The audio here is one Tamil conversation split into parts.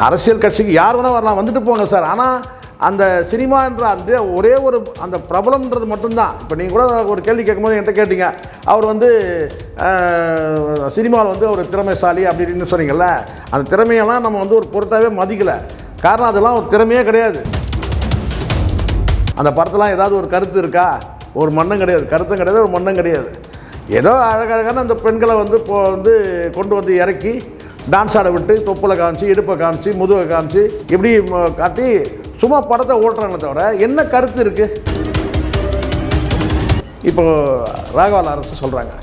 அரசியல் கட்சிக்கு யார் வேணால் வரலாம், வந்துட்டு போங்க சார். ஆனால் அந்த சினிமான்ற அந்த ஒரே ஒரு அந்த பிரபலம்ன்றது மட்டும்தான். இப்போ நீங்கள் கூட ஒரு கேள்வி கேட்கும்போது என்கிட்ட கேட்டீங்க, அவர் வந்து சினிமாவில் வந்து ஒரு திறமைசாலி அப்படின்னு சொன்னீங்கல்ல, அந்த திறமையெல்லாம் நம்ம வந்து ஒரு பொருட்டாகவே மதிக்கலை. காரணம் அதெல்லாம் ஒரு திறமையே கிடையாது. அந்த படத்தெல்லாம் ஏதாவது ஒரு கருத்து இருக்கா? ஒரு மண்ணும் கிடையாது, கருத்தும் கிடையாது, ஒரு மண்ணும் கிடையாது. ஏதோ அழகழகான அந்த பெண்களை வந்து கொண்டு வந்து இறக்கி டான்ஸ் ஆட விட்டு தொப்புளை காமிச்சு, இடுப்பை காமிச்சு, முதுகை காமிச்சு இப்படி காட்டி சும்மா படத்தை ஓட்டுறாங்களே தவிர என்ன கருத்து இருக்குது? இப்போது ராகவா லாரன்ஸ் சொல்கிறாங்க,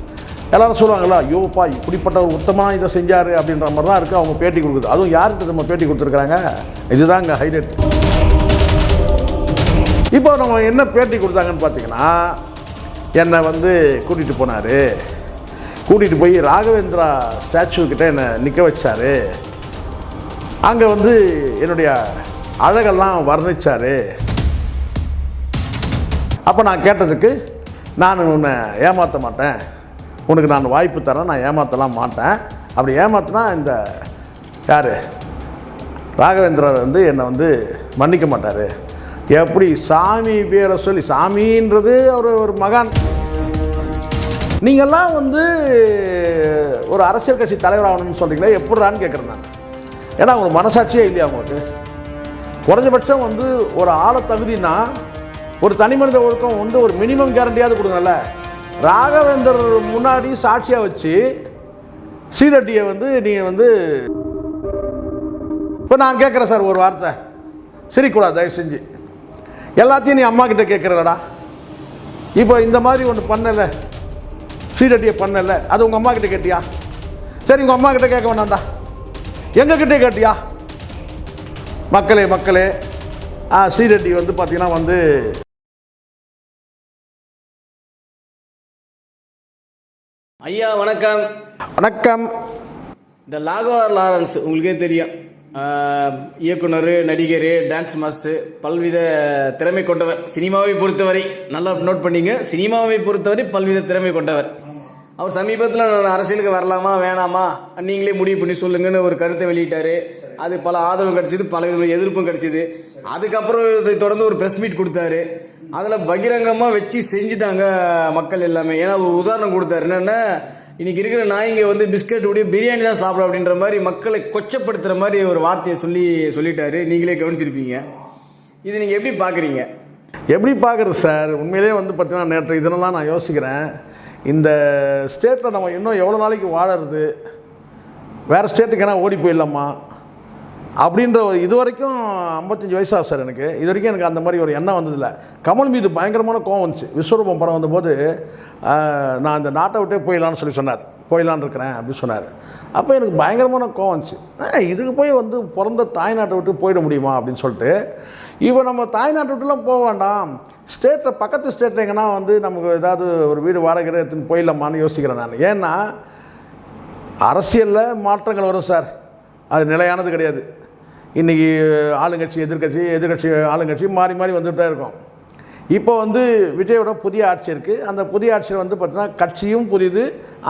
எல்லோரும் சொல்லுவாங்களா, ஐயோப்பா இப்படிப்பட்ட ஒரு உத்தமாக இதை செஞ்சார் அப்படின்ற மாதிரி தான் இருக்குது அவங்க பேட்டி கொடுக்குது. அதுவும் யார்கிட்ட நம்ம பேட்டி கொடுத்துருக்குறாங்க? இதுதான் இங்கே ஹைலைட். இப்போ நம்ம என்ன பேட்டி கொடுத்தாங்கன்னு பார்த்தீங்கன்னா, என்னை வந்து கூட்டிகிட்டு போனார், கூட்டிகிட்டு போய் ராகவேந்திரா ஸ்டாச்சு கிட்டே என்னை நிற்க வச்சார், அங்கே வந்து என்னுடைய அழகெல்லாம் வர்ணித்தார். அப்போ நான் கேட்டதுக்கு, நான் உன்னை ஏமாற்ற மாட்டேன், உனக்கு நான் வாய்ப்பு தரேன், நான் ஏமாற்றலாம் மாட்டேன், அப்படி ஏமாற்றினா இந்த யார் ராகவேந்திரர் வந்து என்னை வந்து மன்னிக்க மாட்டார். எப்படி சாமி பேரை சொல்லி, சாமின்றது ஒரு மகான். நீங்கள்லாம் வந்து ஒரு அரசியல் கட்சி தலைவர் ஆகணும்னு சொல்கிறீங்களே, எப்படிறான்னு கேட்குறேன் நான். ஏன்னா உங்களுக்கு மனசாட்சியே இல்லையா? உங்களுக்கு குறைஞ்சபட்சம் வந்து ஒரு ஆள தகுதினா ஒரு தனி மனித ஒழுக்கம் வந்து ஒரு மினிமம் கேரண்டியாவது கொடுங்கல்ல. ராகவேந்தர் முன்னாடி சாட்சியாக வச்சு ஸ்ரீரெட்டியை வந்து நீங்கள் வந்து இப்போ நான் கேட்குறேன் சார், ஒரு வார்த்தை சிரிக்கூடாது தயவு செஞ்சு. எல்லாத்தையும் நீ அம்மா கிட்ட கேட்குறடா. இப்போ இந்த மாதிரி ஒன்று பண்ணலை, ஸ்ரீரெட்டியை பண்ணலை, அது உங்கள் அம்மா கிட்ட கேட்டியா? சரி, உங்கள் அம்மா கிட்ட கேட்க வேணாம்டா, எங்ககிட்டே கேட்டியா? மக்களே ஸ்ரீரெட்டி வந்து பார்த்தீங்கன்னா வந்து ஐயா வணக்கம். வணக்கம். இந்த ராகவா லாரன்ஸ் உங்களுக்கே தெரியும், இயக்குனர், நடிகர், டான்ஸ் மாஸ்டர், பல்வித திறமை கொண்டவர். சினிமாவை பொறுத்தவரை நல்லா நோட் பண்ணிங்க, சினிமாவை பொறுத்தவரை பல்வித திறமை கொண்டவர். அவர் சமீபத்தில் அரசியலுக்கு வரலாமா வேணாமா நீங்களே முடிவு பண்ணி சொல்லுங்கன்னு ஒரு கருத்தை வெளியிட்டார். அது பல ஆதரவும் கிடச்சிது, பல எதிர்ப்பும் கிடச்சிது. அதுக்கப்புறம் இதை தொடர்ந்து ஒரு ப்ரெஸ் மீட் கொடுத்தாரு. அதில் பகிரங்கமாக வச்சு செஞ்சுட்டாங்க மக்கள் எல்லாமே. ஏன்னா ஒரு உதாரணம் கொடுத்தாரு, என்னென்னா இன்னைக்கு இருக்கிற நாய்ங்க வந்து பிஸ்கட் உடைய பிரியாணி தான் சாப்பிடும் அப்படின்ற மாதிரி மக்களை கொச்சப்படுத்துகிற மாதிரி ஒரு வார்த்தையை சொல்லிட்டாரு. நீங்களே கவனிச்சிருப்பீங்க. இது நீங்கள் எப்படி பார்க்குறீங்க? எப்படி பார்க்குறது சார்? உண்மையிலே வந்து பார்த்தீங்கன்னா நேற்று இதனெல்லாம் நான் யோசிக்கிறேன். இந்த ஸ்டேட்டில் நம்ம இன்னும் எவ்வளோ நாளைக்கு வாழறது, வேறு ஸ்டேட்டுக்கு ஏன்னா ஓடி போயிடலாமா அப்படின்ற இது வரைக்கும் 55 வயசாகும் சார் எனக்கு. இது வரைக்கும் எனக்கு அந்த மாதிரி ஒரு எண்ணம் வந்ததில்லை. கமல் மீது பயங்கரமான கோவம் வந்துச்சு. விஸ்வரூபம் படம் வந்தபோது நான் இந்த நாட்டை விட்டே போயிடலான்னு சொன்னார், போயிடலான்னு இருக்கிறேன் அப்படின்னு சொன்னார். அப்போ எனக்கு பயங்கரமான கோவம் வந்துச்சு. இதுக்கு போய் வந்து பிறந்த தாய்நாட்டை விட்டு போயிட முடியுமா அப்படின்னு சொல்லிட்டு, இப்போ நம்ம தாய்நாட்டை விட்டுலாம் போக வேண்டாம், ஸ்டேட்டில் பக்கத்து ஸ்டேட்டில் எங்கன்னா வந்து நமக்கு ஏதாவது ஒரு வீடு வாடகை எடுத்துன்னு போயிடலாமான்னு யோசிக்கிறேன் நான். ஏன்னா அரசியலில் மாற்றங்கள் வரும் சார், அது நிலையானது கிடையாது. இன்றைக்கி ஆளுங்கட்சி எதிர்கட்சி ஆளுங்கட்சி மாறி மாறி வந்துகிட்டே இருக்கும். இப்போ வந்து விஜயோட புதிய ஆட்சி இருக்குது. அந்த புதிய ஆட்சியில் வந்து பார்த்திங்கன்னா கட்சியும் புதிது,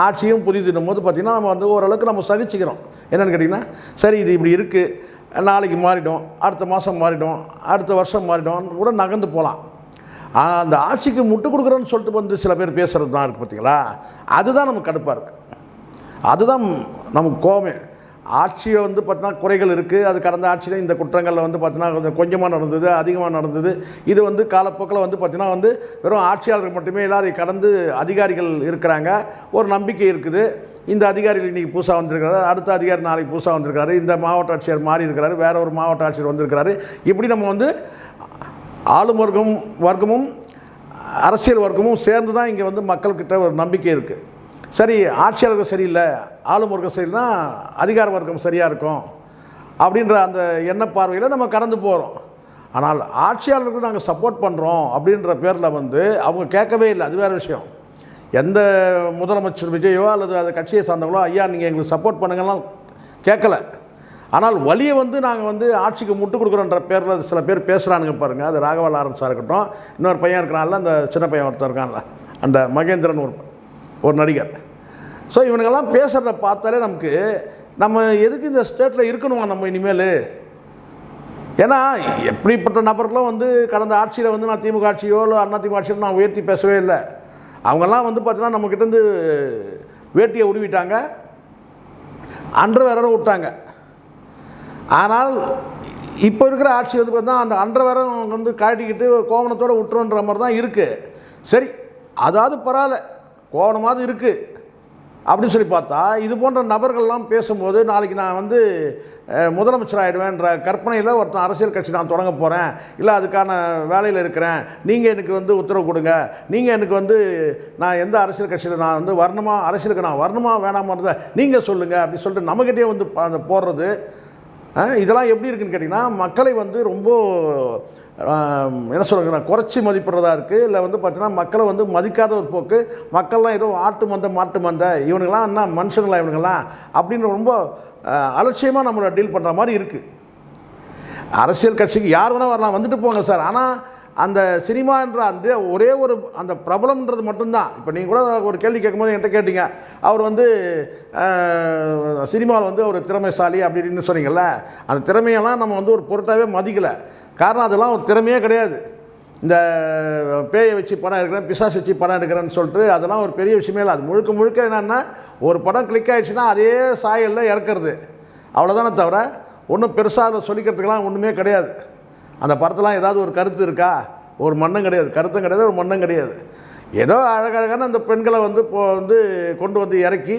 ஆட்சியும் புதிதுன்னும் போது பார்த்திங்கன்னா நம்ம வந்து ஓரளவுக்கு நம்ம சகிச்சுக்கிறோம். என்னென்னு கேட்டிங்கன்னா, சரி இது இப்படி இருக்குது, நாளைக்கு மாறிடும், அடுத்த மாதம் மாறிடும், அடுத்த வருஷம் மாறிடும் கூட நகர்ந்து போகலாம். அந்த ஆட்சிக்கு முட்டு கொடுக்குறோன்னு சொல்லிட்டு வந்து சில பேர் பேசுகிறது தான் இருக்குது பார்த்தீங்களா, அதுதான் நமக்கு கடுப்பாக இருக்குது. அதுதான் நமக்கு கோவமே. ஆட்சியை வந்து பார்த்தீங்கன்னா குறைகள் இருக்குது. அது கடந்த ஆட்சியில் இந்த குற்றங்களில் வந்து பார்த்தீங்கன்னா கொஞ்சமாக நடந்தது, அதிகமாக நடந்தது. இது வந்து காலப்போக்கில் வந்து பார்த்தீங்கன்னா வந்து வெறும் ஆட்சியாளர்கள் மட்டுமே எல்லாரையும் கடந்து அதிகாரிகள் இருக்கிறாங்க, ஒரு நம்பிக்கை இருக்குது. இந்த அதிகாரிகள் இன்றைக்கி புதுசாக வந்திருக்கிறாரு, அடுத்த அதிகாரி நாளைக்கு புதுசாக வந்திருக்காரு, இந்த மாவட்ட ஆட்சியர் மாறி இருக்கிறாரு, வேற ஒரு மாவட்ட ஆட்சியர் வந்திருக்கிறாரு. இப்படி நம்ம வந்து ஆளும் வர்க்கமும் அரசியல் வர்க்கமும் சேர்ந்து தான் இங்கே வந்து மக்கள்கிட்ட ஒரு நம்பிக்கை இருக்குது. சரி, ஆட்சியாளர்கள் சரியில்லை, ஆளும் வர்க்கம் சரியில்லைனா அதிகார வர்க்கம் சரியாக இருக்கும் அப்படின்ற அந்த எண்ண பார்வையில் நம்ம கடந்து போகிறோம். ஆனால் ஆட்சியாளர்களுக்கு நாங்கள் சப்போர்ட் பண்ணுறோம் அப்படின்ற பேரில் வந்து அவங்க கேட்கவே இல்லை. அது வேறு விஷயம். எந்த முதலமைச்சர் விஜயோ அல்லது அந்த கட்சியை சார்ந்தவங்களோ, ஐயா நீங்கள் எங்களுக்கு சப்போர்ட் பண்ணுங்கலாம் கேட்கலை. ஆனால் வழியை வந்து நாங்கள் வந்து ஆட்சிக்கு முட்டு கொடுக்குறோன்ற பேரில் சில பேர் பேசுகிறானுங்க பாருங்கள். அது ராகவா லாரன்ஸாக இருக்கட்டும், இன்னொரு பையன் இருக்கிறான்ல, அந்த சின்ன பையன் ஒருத்தர் இருக்கான்ல, அந்த மகேந்திரன் ஒரு நடிகர். ஸோ இவனுங்கெல்லாம் பேசுகிறத பார்த்தாலே நமக்கு நம்ம எதுக்கு இந்த ஸ்டேட்டில் இருக்கணுமா நம்ம இனிமேல்? ஏன்னா எப்படிப்பட்ட நபர்களும் வந்து கடந்த ஆட்சியில் வந்து நான் திமுக ஆட்சியோ இல்லை அதிமுக ஆட்சியோ நான் உயர்த்தி பேசவே இல்லை. அவங்கெல்லாம் வந்து பார்த்தீங்கன்னா நம்மக்கிட்டேருந்து வேட்டியை உருவிட்டாங்க, அண்டர்வேரை விட்டாங்க. ஆனால் இப்போ இருக்கிற ஆட்சி வந்து பார்த்தா அந்த அண்டர்வேரை வந்து காட்டிக்கிட்டு கோவணத்தோடு விட்டுருன்ற மாதிரி தான் இருக்குது. சரி, அதாவது பரவாயில்ல, கோவணமாவது இருக்குது அப்படின்னு சொல்லி பார்த்தா, இது போன்ற நபர்கள்லாம் பேசும்போது நாளைக்கு நான் வந்து முதலமைச்சர் ஆகிடுவேன்ற கற்பனையில் ஒருத்தன் அரசியல் கட்சி நான் தொடங்க போகிறேன், இல்லை அதுக்கான வேலையில் இருக்கிறேன், நீங்கள் எனக்கு வந்து உத்தரவு கொடுங்க, நீங்கள் எனக்கு வந்து நான் எந்த அரசியல் கட்சியில் நான் வந்து வரணுமா, அரசியலுக்கு நான் வரணுமா வேணாமான்றதை நீங்கள் சொல்லுங்கள் அப்படின்னு சொல்லிட்டு நம்மக்கிட்டே வந்து அந்த போடுறது, இதெல்லாம் எப்படி இருக்குன்னு கேட்டிங்கன்னா, மக்களை வந்து ரொம்ப என்ன சொல்லுங்க, குறைச்சி மதிப்பிடுறதா இருக்குது. இல்லை வந்து பார்த்தீங்கன்னா மக்களை வந்து மதிக்காத ஒரு போக்கு. மக்கள்லாம் ஏதோ ஆட்டு மந்த மாட்டு மந்த, இவனுங்களாம் என்ன மனுஷங்களா இவனுங்களாம் அப்படின்னு ரொம்ப அலட்சியமாக நம்மளை டீல் பண்ணுற மாதிரி இருக்குது. அரசியல் கட்சிக்கு யார் வேணால் வரலாம், வந்துட்டு போங்க சார். ஆனால் அந்த சினிமான்ற அந்த ஒரே ஒரு அந்த பிரபலம்ன்றது மட்டும்தான். இப்போ நீங்கள் கூட ஒரு கேள்வி கேட்கும்போது என்கிட்ட கேட்டீங்க, அவர் வந்து சினிமாவில் வந்து ஒரு திறமைசாலி அப்படின்னு சொன்னீங்கல்ல, அந்த திறமையெல்லாம் நம்ம வந்து ஒரு பொருட்டாகவே மதிக்கலை. காரணம் அதெல்லாம் ஒரு திறமையே கிடையாது. இந்த பேயை வச்சு படம் எடுக்கிறேன், பிசாசு வச்சு படம் எடுக்கிறேன்னு சொல்லிட்டு அதெல்லாம் ஒரு பெரிய விஷயமே இல்லை. அது முழுக்க முழுக்க என்னென்னா, ஒரு படம் கிளிக் ஆகிடுச்சுன்னா அதே சாயலில் இறக்குறது, அவ்வளோதானே தவிர ஒன்றும் பெருசாக அதை சொல்லிக்கிறதுக்கெல்லாம் ஒன்றுமே கிடையாது. அந்த படத்தெல்லாம் ஏதாவது ஒரு கருத்து இருக்கா? ஒரு மண்ணும் கிடையாது, கருத்தும் கிடையாது, ஒரு மண்ணும் கிடையாது. ஏதோ அழகழகான அந்த பெண்களை வந்து கொண்டு வந்து இறக்கி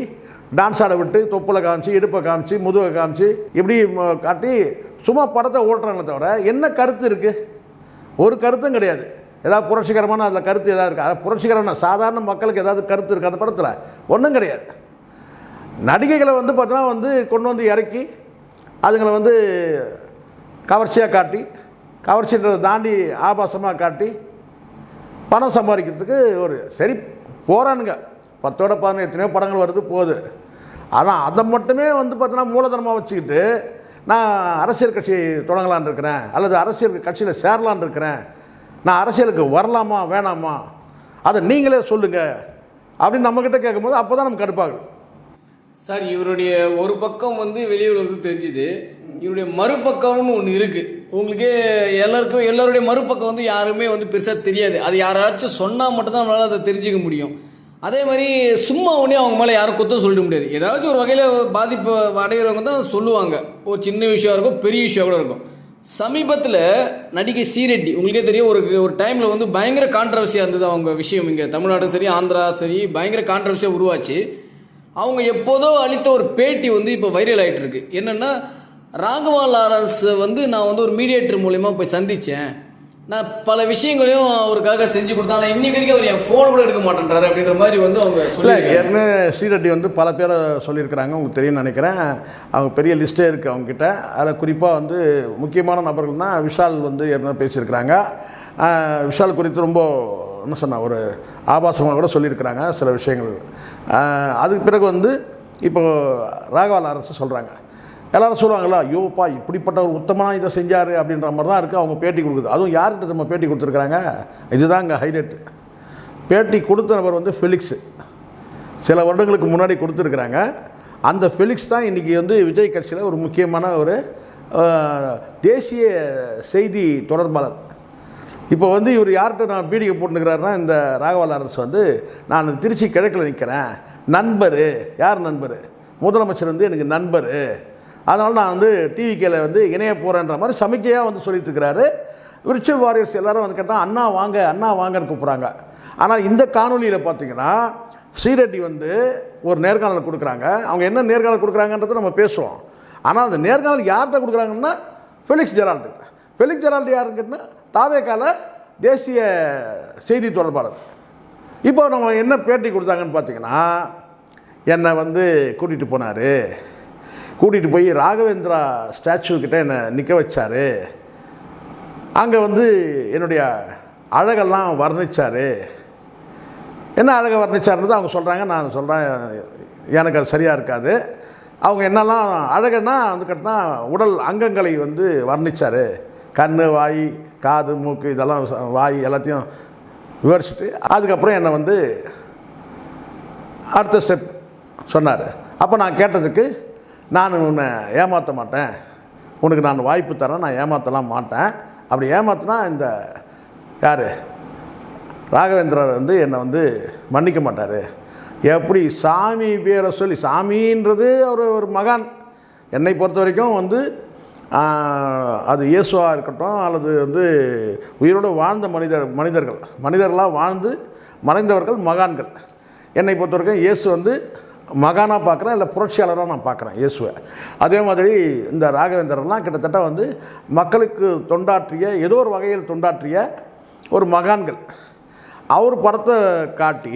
டான்ஸ் ஆட விட்டு தொப்பில் காமிச்சு, இடுப்பை காமிச்சு, முதுகை காமிச்சு இப்படி காட்டி சும்மா படத்தை ஓட்டுறாங்களே தவிர என்ன கருத்து இருக்குது? ஒரு கருத்தும் கிடையாது. ஏதாவது புரட்சிகரமான அதில் கருத்து எதாவது இருக்குது? அது புரட்சிகரமான சாதாரண மக்களுக்கு ஏதாவது கருத்து இருக்குது அந்த படத்தில்? ஒன்றும் கிடையாது. நடிகைகளை வந்து பார்த்தீங்கன்னா வந்து கொண்டு வந்து இறக்கி அதுங்களை வந்து கவர்ச்சியாக காட்டி, கவர்ச்சின்றதை தாண்டி ஆபாசமாக காட்டி பணம் சம்பாதிக்கிறதுக்கு ஒரு சரி போகிறானுங்க. 10ஓட 11 எத்தனையோ படங்கள் வருது போகுது. ஆனால் அதை மட்டுமே வந்து பார்த்தீங்கன்னா மூலதனமாக வச்சுக்கிட்டு நான் அரசியல் கட்சி தொடங்கலான் இருக்கிறேன், அல்லது அரசியல் கட்சியில் சேரலான் இருக்கிறேன், நான் அரசியலுக்கு வரலாமா வேணாமா அதை நீங்களே சொல்லுங்கள் அப்படின்னு நம்மக்கிட்ட கேட்கும்போது அப்போ தான் நமக்கு கடுப்பாகும். சார், இவருடைய ஒரு பக்கம் வந்து வெளியுறவு தெரிஞ்சுது, இவருடைய மறுபக்கம்னு ஒன்று இருக்குது. உங்களுக்கு எல்லாருடைய மறுபக்கம் வந்து யாருமே வந்து பெருசாக தெரியாது. அது யாராச்சும் சொன்னால் மட்டும்தான் நம்மளால் அதை தெரிஞ்சுக்க முடியும். அதே மாதிரி சும்மா உடனே அவங்க மேலே யாரும் குத்தம் சொல்லிட முடியாது. ஏதாச்சும் ஒரு வகையில் பாதிப்பு அடைகிறவங்க தான் சொல்லுவாங்க. ஒரு சின்ன விஷயம் இருக்கும், பெரிய விஷயம் கூட இருக்கும். சமீபத்தில் நடிகை ஸ்ரீரெட்டி, உங்களுக்கே தெரியும், ஒரு டைமில் வந்து பயங்கர கான்ட்ரவர்சியாக இருந்தது அவங்க விஷயம். இங்கே தமிழ்நாடும் சரி ஆந்திரா சரி பயங்கர கான்ட்ரவர்சியாக உருவாச்சு. அவங்க எப்போதோ அளித்த ஒரு பேட்டி வந்து இப்போ வைரல் ஆகிட்டு இருக்கு. என்னென்னா, ராகவா லாரன்ஸ் வந்து நான் வந்து ஒரு மீடியேட்டர் மூலயமா போய் சந்தித்தேன், நான் பல விஷயங்களையும் அவருக்காக செஞ்சு கொடுத்தேன், ஆனால் இன்னைக்கு வரைக்கும் அவர் என் ஃபோன் கூட எடுக்க மாட்டேன்றாரு அப்படின்ற மாதிரி வந்து அவங்க சொல்ல. ஏற்கனவே ஸ்ரீரெட்டி வந்து பல பேரை சொல்லியிருக்கிறாங்க, உங்களுக்கு தெரியும்னு நினைக்கிறேன். அவங்க பெரிய லிஸ்ட்டே இருக்குது அவங்ககிட்ட. அதில் குறிப்பாக வந்து முக்கியமான நபர்கள்னால் விஷால் வந்து ஏற்கனவே பேசியிருக்கிறாங்க. விஷால் குறித்து ரொம்ப என்ன சொன்னால் ஒரு ஆபாசமாக கூட சொல்லியிருக்கிறாங்க சில விஷயங்கள். அதுக்கு பிறகு வந்து இப்போது ராகவா லாரன்ஸ் சொல்கிறாங்க. எல்லோரும் சொல்லுவாங்களா, ஐயோப்பா இப்படிப்பட்ட ஒரு உத்தமமாக இதை செஞ்சார் அப்படின்ற மாதிரி தான் இருக்குது அவங்க பேட்டி கொடுக்குது. அதுவும் யார்கிட்ட நம்ம பேட்டி கொடுத்துருக்குறாங்க, இதுதான் இங்கே ஹைலைட்டு. பேட்டி கொடுத்த நபர் வந்து ஃபெலிக்ஸு. சில வருடங்களுக்கு முன்னாடி கொடுத்துருக்குறாங்க. அந்த ஃபெலிக்ஸ் தான் இன்றைக்கி வந்து விஜய் கட்சியில் ஒரு முக்கியமான ஒரு தேசிய செய்தி தொடர்பாளர். இப்போ வந்து இவர் யார்கிட்ட நான் பீடிகை போட்டுக்கிறாருன்னா, இந்த ராகவா லாரன்ஸ் வந்து நான் திருச்சி கிழக்கில் நிற்கிறேன், நண்பர். யார் நண்பர்? முதலமைச்சர் வந்து எனக்கு நண்பர், அதனால் நான் வந்து டிவிக்கில் வந்து இணைய போகிறேன்ற மாதிரி சமிக்கையாக வந்து சொல்லிட்டு இருக்கிறாரு. விர்ச்சுவல் வாரியர்ஸ் எல்லோரும் வந்து கேட்டால் அண்ணா வாங்க அண்ணா வாங்கன்னு கூப்பிட்றாங்க. ஆனால் இந்த காணொலியில் பார்த்தீங்கன்னா ஸ்ரீரெட்டி வந்து ஒரு நேர்காணல் கொடுக்குறாங்க. அவங்க என்ன நேர்காணல் கொடுக்குறாங்கன்றதை நம்ம பேசுவோம். ஆனால் அந்த நேர்காணல் யார்கிட்ட கொடுக்குறாங்கன்னா ஃபெலிக்ஸ் ஜெரால்டு. ஃபெலிக்ஸ் ஜெரால்டு யாருன்னு கேட்டால் தாவேக்கால தேசிய செய்தி தொடர்பாளர். இப்போ நம்ம என்ன பேட்டி கொடுத்தாங்கன்னு பார்த்தீங்கன்னா, என்னை வந்து கூட்டிகிட்டு போனார், கூட்டிகிட்டு போய் ராகவேந்திரா ஸ்டாச்சு கிட்டே என்னை நிற்க வச்சார், அங்கே வந்து என்னுடைய அழகெல்லாம் வர்ணித்தார். என்ன அழகை வர்ணித்தார்ன்றது அவங்க சொல்கிறாங்க. நான் சொல்கிறேன் எனக்கு அது சரியாக இருக்காது. அவங்க என்னெல்லாம் அழகுன்னா வந்து கேட்டினா உடல் அங்கங்களை வந்து வர்ணித்தார். கண், வாய், காது, மூக்கு, இதெல்லாம் வாய் எல்லாத்தையும் விவரிச்சுட்டு அதுக்கப்புறம் என்னை வந்து அடுத்த ஸ்டெப் சொன்னார். அப்போ நான் கேட்டதுக்கு, நான் உன்னை ஏமாற்ற மாட்டேன், உனக்கு நான் வாய்ப்பு தரேன், நான் ஏமாற்றலாம் மாட்டேன். அப்படி ஏமாற்றினா இந்த யார் ராகவேந்திரர் வந்து என்னை வந்து மன்னிக்க மாட்டார். எப்படி சாமி பேரை சொல்லி, சாமின்றது ஒரு மகான். என்னை பொறுத்த வரைக்கும் வந்து அது இயேசுவாக இருக்கட்டும் அல்லது வந்து உயிரோடு வாழ்ந்த மனிதர்களாக வாழ்ந்து மறைந்தவர்கள் மகான்கள். என்னை பொறுத்த வரைக்கும் இயேசு வந்து மகானாக பார்க்குறேன், இல்லை புரட்சியாளராக நான் பார்க்குறேன் இயேசுவை. அதே மாதிரி இந்த ராகவேந்திரர்லாம் கிட்டத்தட்ட வந்து மக்களுக்கு தொண்டாற்றிய, ஏதோ ஒரு வகையில் தொண்டாற்றிய ஒரு மகான்கள். அவர் படத்தை காட்டி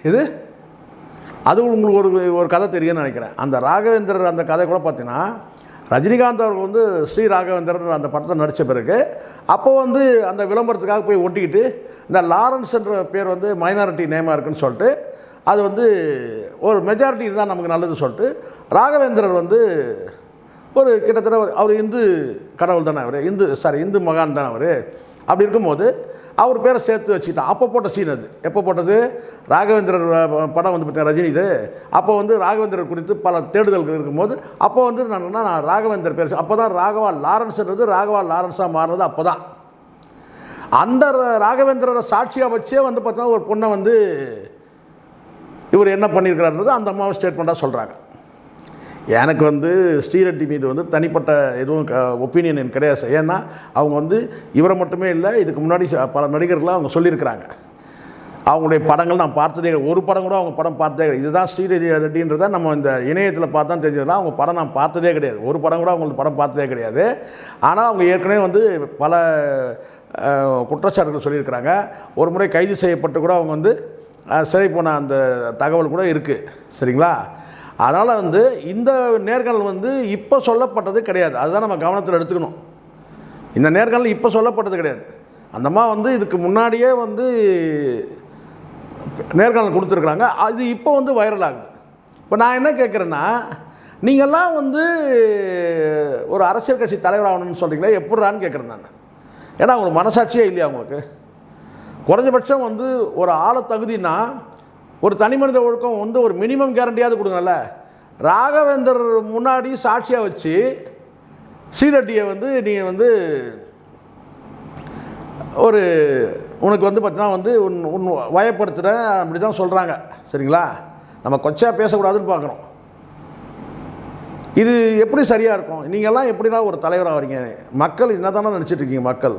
இது அது உங்களுக்கு ஒரு கதை தெரியும்னு நினைக்கிறேன். அந்த ராகவேந்திரர் அந்த கதை கூட பார்த்தீங்கன்னா ரஜினிகாந்த் அவர்கள் வந்து ஸ்ரீ ராகவேந்திரன் அந்த படத்தை நடித்த பிறகு அப்போ வந்து அந்த விளம்பரத்துக்காக போய் ஒட்டிக்கிட்டு இந்த லாரன்ஸ் என்ற பேர் வந்து மைனாரிட்டி நேமாக இருக்குன்னு சொல்லிட்டு அது வந்து ஒரு மெஜாரிட்டி இதுதான் நமக்கு நல்லது சொல்லிட்டு ராகவேந்திரர் வந்து ஒரு கிட்டத்தட்ட அவர் இந்து கடவுள் தானே, அவர் இந்து மகான் தான் அவர். அப்படி இருக்கும்போது அவர் பேரை சேர்த்து வச்சுக்கிட்டான். அப்போ போட்ட சீன் அது. எப்போ போட்டது? ராகவேந்திரர் படம் வந்து பார்த்தீங்கன்னா ரஜினி இது. அப்போ வந்து ராகவேந்திரர் குறித்து பல தேடுதல்கள் இருக்கும்போது அப்போ வந்து நான் ராகவேந்தர் பேர், அப்போ தான் ராகவா லாரன்ஸ்ன்றது ராகவா லாரன்ஸாக மாறினது. அப்போ தான் அந்த ராகவேந்திரரை சாட்சியாக வச்சே வந்து பார்த்தீங்கன்னா ஒரு பொண்ணை வந்து இவர் என்ன பண்ணியிருக்கிறாருன்றது அந்த அம்மாவை ஸ்டேட்மெண்ட்டாக சொல்கிறாங்க. எனக்கு வந்து ஸ்ரீரெட்டி மீது வந்து தனிப்பட்ட எதுவும் ஒப்பீனியன் எனக்கு கிடையாது. ஏன்னா அவங்க வந்து இவரை மட்டுமே இல்லை, இதுக்கு முன்னாடி பல நடிகர்களாக அவங்க சொல்லியிருக்கிறாங்க. அவங்களுடைய படங்கள் நான் பார்த்ததே, ஒரு படம் கூட அவங்க படம் பார்த்ததே கிடையாது. இதுதான் ஸ்ரீரெட்டின்றதை நம்ம இந்த இணையத்தில் பார்த்தா தெரிஞ்சதுனா அவங்க படம் நான் பார்த்ததே கிடையாது. ஒரு படம் கூட அவங்களுக்கு படம் பார்த்ததே கிடையாது. ஆனால் அவங்க ஏற்கனவே வந்து பல குற்றச்சாட்டுகள் சொல்லியிருக்கிறாங்க. ஒரு முறை கைது செய்யப்பட்டு கூட அவங்க வந்து சிறை போன அந்த தகவல் கூட இருக்குது. சரிங்களா? அதனால் வந்து இந்த நேர்காணல் வந்து இப்போ சொல்லப்பட்டது கிடையாது. அதுதான் நம்ம கவனத்தில் எடுத்துக்கணும். இந்த நேர்காணல் இப்போ சொல்லப்பட்டது கிடையாது. அந்தம்மா வந்து இதுக்கு முன்னாடியே வந்து நேர்காணல் கொடுத்துருக்குறாங்க. அது இப்போ வந்து வைரல் ஆகுது. இப்போ நான் என்ன கேட்குறேன்னா, நீங்கள்லாம் வந்து ஒரு அரசியல் கட்சி தலைவர் ஆகணும்னு சொல்கிறீங்களா, எப்படிறான்னு கேட்குறேன் நான். ஏன்னா அவங்களுக்கு மனசாட்சியே இல்லையா அவங்களுக்கு? குறைஞ்சபட்சம் வந்து ஒரு ஆள தகுதினா ஒரு தனி மனித ஒழுக்கம் வந்து ஒரு மினிமம் கேரண்டியாவது கொடுங்கல்ல. ராகவேந்தர் முன்னாடி சாட்சியாக வச்சு ஸ்ரீரெட்டியை வந்து நீங்கள் வந்து ஒரு உனக்கு வந்து பார்த்தீங்கன்னா வந்து உன் வயப்படுத்துகிறேன் அப்படி தான் சொல்கிறாங்க. சரிங்களா? நம்ம கொச்சையாக பேசக்கூடாதுன்னு பார்க்குறோம். இது எப்படி சரியாக இருக்கும்? நீங்கள்லாம் எப்படின்னா ஒரு தலைவராக வரீங்க? மக்கள் என்ன தானே நினச்சிட்டு இருக்கீங்க? மக்கள்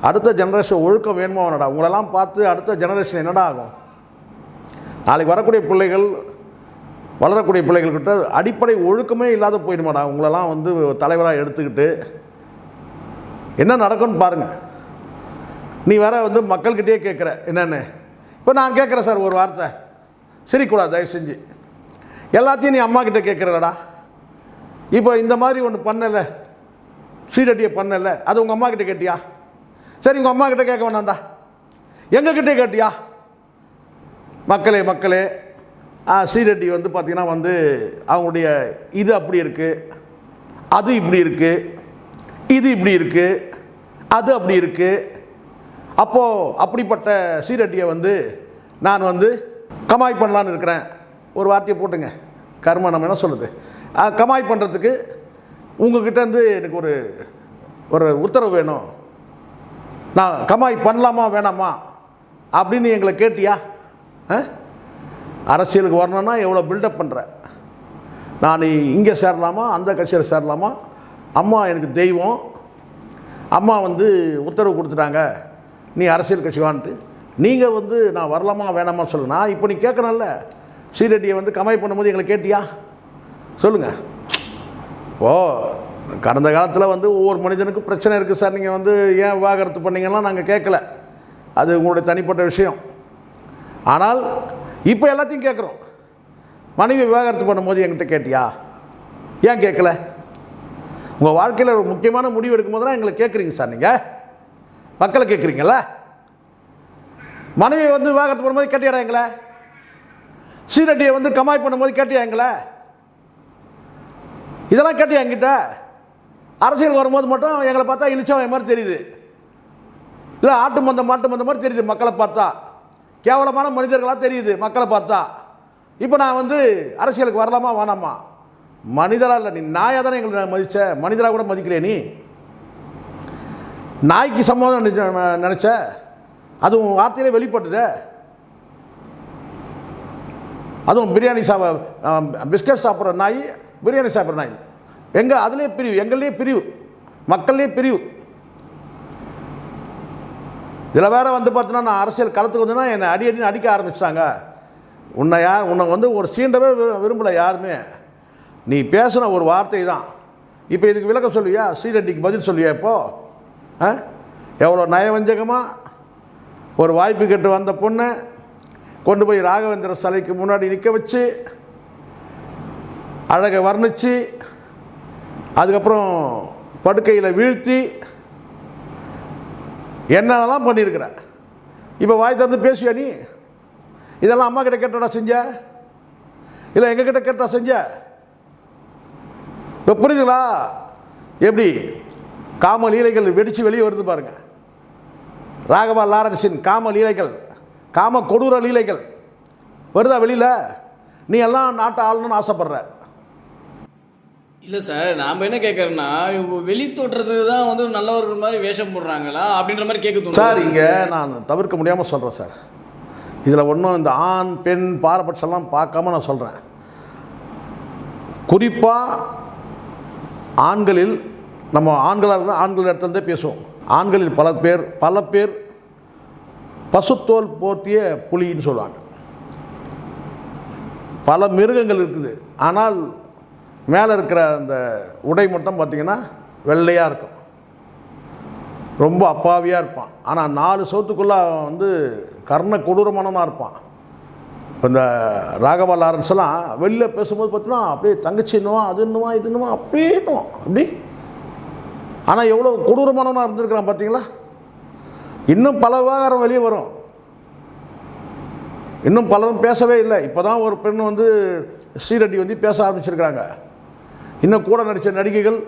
அடுத்த ஜெனரேஷன் ஒழுக்கம் வேணுமா வேணடா? உங்களெல்லாம் பார்த்து அடுத்த ஜெனரேஷன் என்னடா ஆகும்? நாளைக்கு வரக்கூடிய பிள்ளைகள், வளரக்கூடிய பிள்ளைகள்கிட்ட அடிப்படை ஒழுக்கமே இல்லாத போயிடுமாடா உங்களெல்லாம் வந்து தலைவராக எடுத்துக்கிட்டு? என்ன நடக்கும்னு பாருங்கள். நீ வேற வந்து மக்கள்கிட்டயே கேட்குற என்னென்னு. இப்போ நான் கேட்குறேன் சார், ஒரு வார்த்தை சிரிக்கூடாது தயவு செஞ்சு. எல்லாத்தையும் நீ அம்மா கிட்டே கேட்குறடா. இப்போ இந்த மாதிரி ஒன்று பண்ணலை, ஸ்ரீரெட்டியை பண்ணலை, அது உங்கள் அம்மா கிட்டே கேட்டியா? சரி, உங்கள் அம்மா கிட்டே கேட்க வேணாம்டா, எங்ககிட்டே கேட்டியா? மக்களே ஸ்ரீரெட்டி வந்து பார்த்திங்கன்னா வந்து அவங்களுடைய இது அப்படி இருக்குது, அது இப்படி இருக்குது, இது இப்படி இருக்குது, அது அப்படி இருக்குது. அப்போது அப்படிப்பட்ட ஸ்ரீரெட்டியை வந்து நான் வந்து கமாய் பண்ணலான்னு இருக்கிறேன். ஒரு வார்த்தையை போட்டுங்க, கர்மா நம்ம என்ன சொல்லுது, கமாய் பண்ணுறதுக்கு உங்ககிட்ட இருந்து எனக்கு ஒரு உத்தரவு வேணும். நான் கமாய் பண்ணலாமா வேணாமா அப்படின்னு எங்களை கேட்டியா? அரசியலுக்கு வரணும்னா எவ்வளோ பில்டப் பண்ணுற? நான் இங்கே சேரலாமா, அந்த கட்சியில் சேரலாமா? அம்மா எனக்கு தெய்வம், அம்மா வந்து உத்தரவு கொடுத்துட்டாங்க நீ அரசியல் கட்சி வான்ட்டு. நீங்கள் வந்து நான் வரலாமா வேணாமா சொல்லுங்க. நான் இப்போ நீ கேட்கணும்ல, ஸ்ரீரெட்டியை வந்து கமாய் பண்ணும்போது எங்களை கேட்டியா? சொல்லுங்கள். இப்போது கடந்த காலத்தில் வந்து ஒவ்வொரு மனிதனுக்கும் பிரச்சனை இருக்குது சார், நீங்கள் வந்து ஏன் விவாகரத்து பண்ணீங்கன்னா நாங்கள் கேட்கல, அது உங்களுடைய தனிப்பட்ட விஷயம். ஆனால் இப்போ எல்லாத்தையும் கேட்குறோம். மனைவி விவாகரத்து பண்ணும்போது என்கிட்ட கேட்டியா? ஏன் கேட்கல? உங்கள் வாழ்க்கையில் ஒரு முக்கியமான முடிவு எடுக்கும் போதெல்லாம் எங்களை கேட்குறீங்க சார். நீங்கள் மக்களை கேட்குறீங்கள? மனைவி வந்து விவாகரத்து பண்ணும்போது கேட்டியாடா எங்களை? ஸ்ரீரெட்டியை வந்து கமாய் பண்ணும்போது கேட்டியா எங்களை? இதெல்லாம் கேட்டியா என்கிட்ட? அரசியல் வரும்போது மட்டும் எங்களை பார்த்தா இழிச்சவன் மாதிரி தெரியுது, இல்லை ஆட்டு மந்தம் மாட்டு மந்த மாதிரி தெரியுது. மக்களை பார்த்தா கேவலமான மனிதர்களாக தெரியுது மக்களை பார்த்தா. இப்போ நான் வந்து அரசியலுக்கு வரலாமா வேணாமா? மனிதராக இல்லை, நீ நாயாக தானே எங்களை மதிச்ச, மனிதராக கூட மதிக்கலையே நீ. நாய்க்கு சம்பவம் நினச்ச, அதுவும் வார்த்தையிலே வெளிப்பட்டுத. அதுவும் பிரியாணி பிஸ்கட் சாப்பிட்ற நாய், பிரியாணி சாப்பிட்ற நாய், எங்கே அதுலேயே பிரிவு, எங்கள்லேயே பிரிவு, மக்கள்லேயே பிரிவு. இதில் வேறு வந்து பார்த்தீங்கன்னா நான் அரசியல் களத்துக்கு வந்தேன்னா என்னை அடின்னு அடிக்க ஆரம்பிச்சிட்டாங்க. உன்னை வந்து ஒரு சீண்டவே விரும்பலை யாருமே. நீ பேசுன ஒரு வார்த்தை தான். இப்போ இதுக்கு விளக்கம் சொல்லுவியா? ஸ்ரீரெட்டிக்கு பதில் சொல்லுவியா? இப்போது எவ்வளோ நயவஞ்சகமாக ஒரு வாய்ப்பு கேட்டு வந்த பொண்ணை கொண்டு போய் ராகவேந்திர சிலைக்கு முன்னாடி நிற்க வச்சு அழகை வர்ணித்து அதுக்கப்புறம் படுக்கையில் வீழ்த்தி என்னென்னலாம் பண்ணியிருக்கிற. இப்போ வாய் திறந்து பேசுவியா நீ? இதெல்லாம் அம்மா கிட்ட கேட்டடா செஞ்ச, இல்லை எங்கள் கிட்ட கேட்டா செஞ்ச? இப்போ புரியுதுங்களா எப்படி காம லீலைகள் வெடித்து வெளியே வருது பாருங்க. ராகவா லாரன்ஸின் காம லீலைகள், காம கொடூர லீலைகள் வருதா வெளியில்? நீ எல்லாம் நாட்டை ஆளணும்னு ஆசைப்படுற. இல்லை சார், நாம் என்ன கேட்குறேன்னா, வெளி தோற்றத்துக்கு தான் வந்து நல்லவர்கள் மாதிரி வேஷம் போடுறாங்களா அப்படின்ற மாதிரி கேட்க தோணும் சார். இங்கே நான் தவிர்க்க முடியாமல் சொல்கிறேன் சார். இதில் ஒன்றும் இந்த ஆண் பெண் பாரபட்சம்லாம் பார்க்காம நான் சொல்கிறேன். குறிப்பாக ஆண்களில், நம்ம ஆண்களாக இருந்தால் ஆண்கள் இடத்துலேருந்தே பேசுவோம். ஆண்களில் பல பேர் பசுத்தோல் போர்த்திய புலின்னு சொல்லுவாங்க. பல மிருகங்கள் இருக்குது, ஆனால் மேலே இருக்கிற அந்த உடை மட்டும் பார்த்திங்கன்னா வெள்ளையாக இருக்கும், ரொம்ப அப்பாவியாக இருப்பான். ஆனால் 4 சவுத்துக்குள்ளே வந்து கர்ண கொடூரமானவனாக இருப்பான். இப்போ இந்த ராகவா லாரன்ஸ் எல்லாம் வெளில பேசும்போது பார்த்தீங்கன்னா அப்படியே தங்கச்சி இன்னும் அது இன்னுமா இது இன்னுமா அப்படியே அப்படி. ஆனால் எவ்வளோ கொடூரமானவனாக இருந்திருக்கிறான் பார்த்தீங்களா? இன்னும் பல விவகாரம் வெளியே வரும். இன்னும் பலரும் பேசவே இல்லை. இப்போ தான் ஒரு பெண் வந்து ஸ்ரீரெட்டி வந்து பேச ஆரம்பிச்சிருக்கிறாங்க. இன்னும் கூட நடித்த நடிகைகள்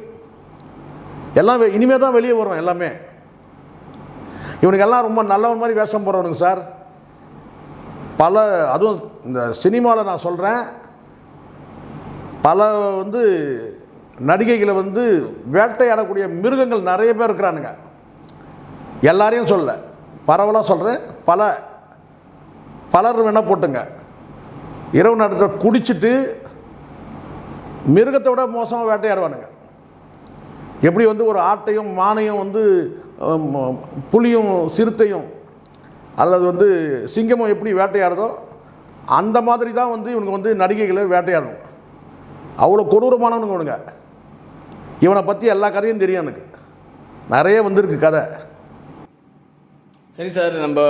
எல்லாம் இனிமேல் தான் வெளியே வரும் எல்லாமே. இவனுக்கெல்லாம் ரொம்ப நல்லவன் மாதிரி வேஷம் போடுறவனுங்க சார். அதுவும் இந்த சினிமாவில் நான் சொல்கிறேன், பல வந்து நடிகைகளை வந்து வேட்டையாடக்கூடிய மிருகங்கள் நிறைய பேர் இருக்கிறானுங்க. எல்லாரையும் சொல்ல, பரவலாக சொல்கிறேன். பலர் வேணால் போட்டுங்க. இரவு நேரத்தில் குடிச்சிட்டு மிருகத்தை விட மோசமாக வேட்டையாடுவானுங்க. எப்படி வந்து ஒரு ஆட்டையும் மானையும் வந்து புலியும் சிறுத்தையும் அல்லது வந்து சிங்கமும் எப்படி வேட்டையாடுதோ அந்த மாதிரி தான் வந்து இவனுக்கு வந்து நடிகைகளை வேட்டையாடணும். அவ்வளோ கொடூரமானவனுங்க இவனுங்க. இவனை பற்றி எல்லா கதையும் தெரியும் எனக்கு, நிறைய வந்திருக்கு கதை. சரி சார், நம்ம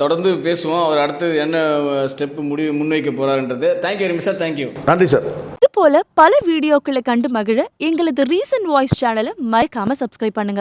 தொடர்ந்து பேசுவோம். அவர் அடுத்து என்ன ஸ்டெப் முன்வைக்க போகிறாருன்றது. Thank you very much sir. Thank you. நன்றி சார். இது போல பல வீடியோக்களை கண்டு மகிழ எங்களது ரீசன்ட் வாய்ஸ் சேனலை மறக்காம சப்ஸ்கிரைப் பண்ணுங்க.